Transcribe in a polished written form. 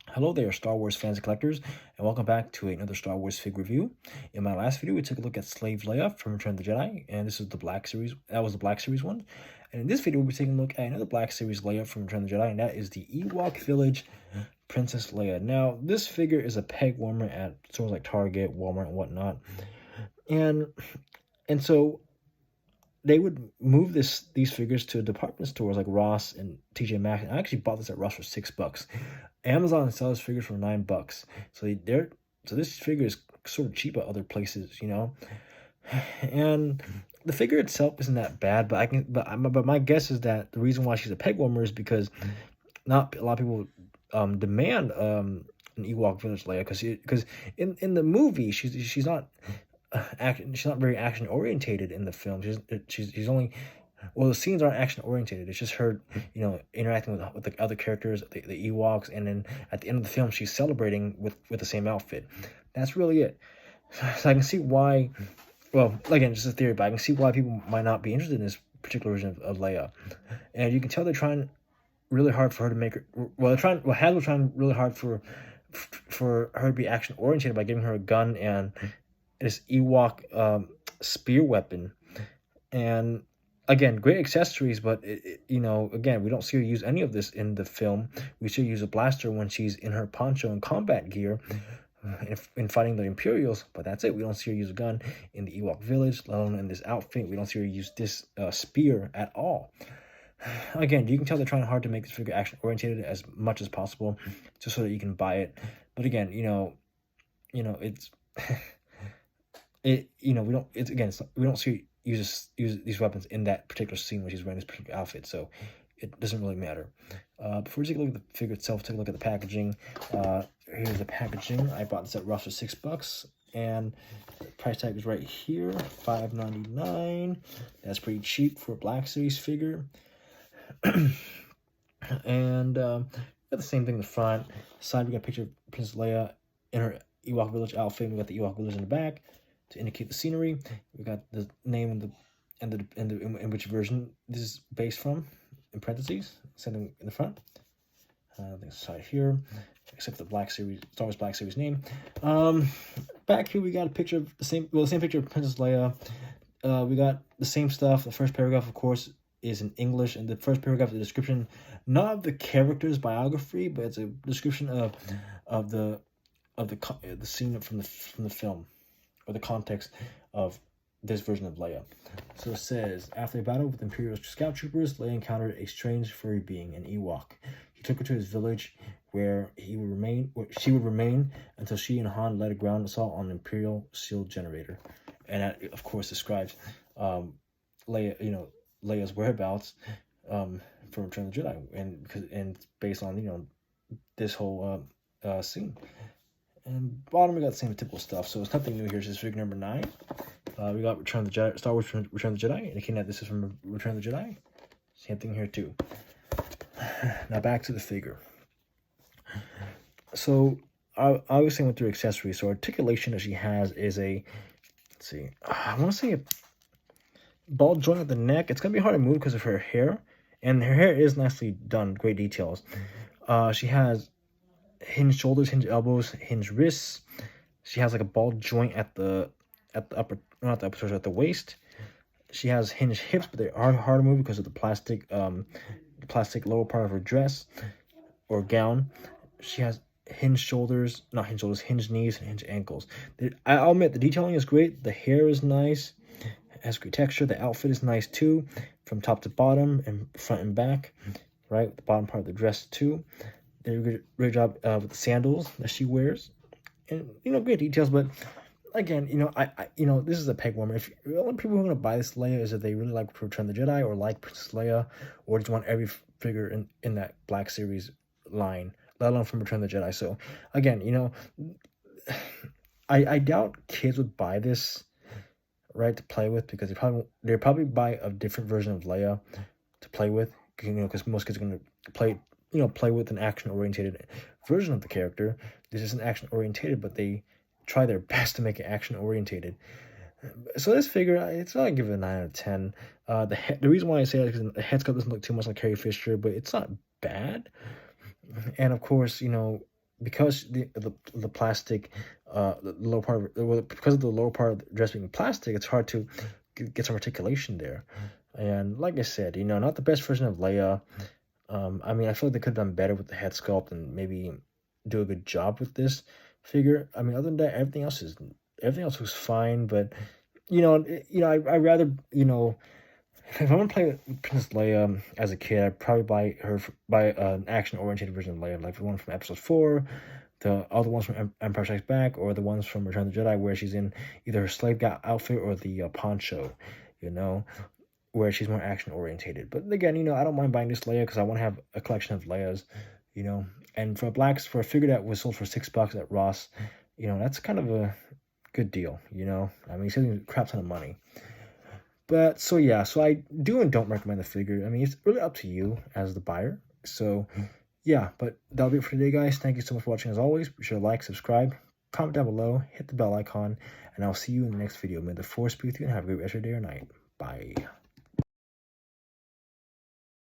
Hello there, Star Wars fans and collectors, and welcome back to another Star Wars fig review. In my last video, we took a look at Slave Leia from Return of the Jedi, and this is the Black Series. That was the Black Series one. And in this video, we'll be taking a look at another Black Series Leia from Return of the Jedi, and that is the Ewok Village Princess Leia. Now, this figure is a peg warmer at stores like Target, Walmart, and whatnot. And so they would move these figures to department stores like Ross and TJ Maxx. I actually bought this at Ross for $6. Amazon sells figures for $9. So this figure is sort of cheap at other places, you know. And the figure itself isn't that bad, but my guess is that the reason why she's a peg warmer is because not a lot of people demand an Ewok Village Leia because in the movie she's not she's not very action orientated in the film. She's only, well, the scenes aren't action orientated. It's just her, you know, interacting with the other characters, the Ewoks, and then at the end of the film, she's celebrating with the same outfit. That's really it. So I can see why. Well, again, just a theory, but I can see why people might not be interested in this particular version of Leia, and you can tell they're trying really hard for her to make her. Hasbro trying really hard for her to be action oriented by giving her a gun and this Ewok spear weapon. And again, great accessories, but you know, again, we don't see her use any of this in the film. We see her use a blaster when she's in her poncho and combat gear in fighting the Imperials, but that's it. We don't see her use a gun in the Ewok village, let alone in this outfit. We don't see her use this spear at all. Again, you can tell they're trying hard to make this figure action oriented as much as possible, just so that you can buy it. But again, you know, it's we don't see use these weapons in that particular scene where she's wearing this particular outfit, so it doesn't really matter. Before we take a look at the figure itself, take a look at the packaging. Here's the packaging. I bought this at Ross for $6, and the price tag is right here, $5.99. That's pretty cheap for a Black Series figure. And got the same thing in the front. Side, we got a picture of Princess Leia in her Ewok Village outfit. We got the Ewok Village in the back to indicate the scenery. We got the name and which version this is based from in parentheses, something in the front. The side here, except for the Black Series, Star Wars Black Series name. Back here we got a picture of the same picture of Princess Leia. We got the same stuff. The first paragraph, of course, is in English, and the first paragraph is a description, not of the character's biography, but it's a description of the scene from the film, or the context of this version of Leia. So it says, after a battle with Imperial scout troopers, Leia encountered a strange furry being, an Ewok. He took her to his village, where she would remain until she and Han led a ground assault on an Imperial shield generator. And that, of course, describes Leia's whereabouts from Return of the Jedi, and based on this whole scene. And bottom, we got the same typical stuff, so it's nothing new here. It's just figure number 9. We got Return of the Jedi, Star Wars Return of the Jedi, indicating that this is from Return of the Jedi. Same thing here too. Now back to the figure. So I obviously went through accessories. So articulation that she has is a, let's see, I want to say a ball joint at the neck. It's gonna be hard to move because of her hair, and her hair is nicely done, great details. She has hinged shoulders, hinged elbows, hinged wrists. She has like a ball joint at the upper, not the upper torso, at the waist. She has hinged hips, but they are hard to move because of the plastic lower part of her dress or gown. She has hinged shoulders, not hinged shoulders, hinged knees, and hinged ankles. I'll admit the detailing is great. The hair is nice, it has great texture. The outfit is nice too, from top to bottom and front and back. Right, the bottom part of the dress too. They did a great job with the sandals that she wears, and great details. But again, this is a peg warmer. If the only people who are going to buy this Leia is if they really like Return of the Jedi or like Princess Leia, or just want every figure in that Black Series line, let alone from Return of the Jedi. So again, I doubt kids would buy this, right, to play with, because they probably buy a different version of Leia to play with, because most kids are going to play with an action-oriented version of the character. This isn't action-oriented, but they try their best to make it action-oriented. So this figure, it's not give it a 9 out of 10. The reason why I say that is because the head sculpt doesn't look too much like Carrie Fisher, but it's not bad. And of course, because the plastic, the lower part of, well, because of the lower part of the dress being plastic, it's hard to get some articulation there. And like I said, you know, not the best version of Leia. I mean, I feel like they could have done better with the head sculpt and maybe do a good job with this figure. I mean, other than that, everything else was fine. But I rather, if I want to play Princess Leia as a kid, I'd probably buy an action-oriented version of Leia, like the one from Episode 4, the other ones from Empire Strikes Back, or the ones from Return of the Jedi, where she's in either her slave guy outfit or the poncho, where she's more action-orientated. But again, I don't mind buying this Leia because I want to have a collection of Leias, and for a figure that was sold for $6 at Ross, that's kind of a good deal, I mean, he's saving a crap ton of money. But so yeah, so I do and don't recommend the figure. I mean, it's really up to you as the buyer. So yeah, but that'll be it for today, guys. Thank you so much for watching as always. Be sure to like, subscribe, comment down below, hit the bell icon, and I'll see you in the next video. May the force be with you and have a great rest of your day or night. Bye.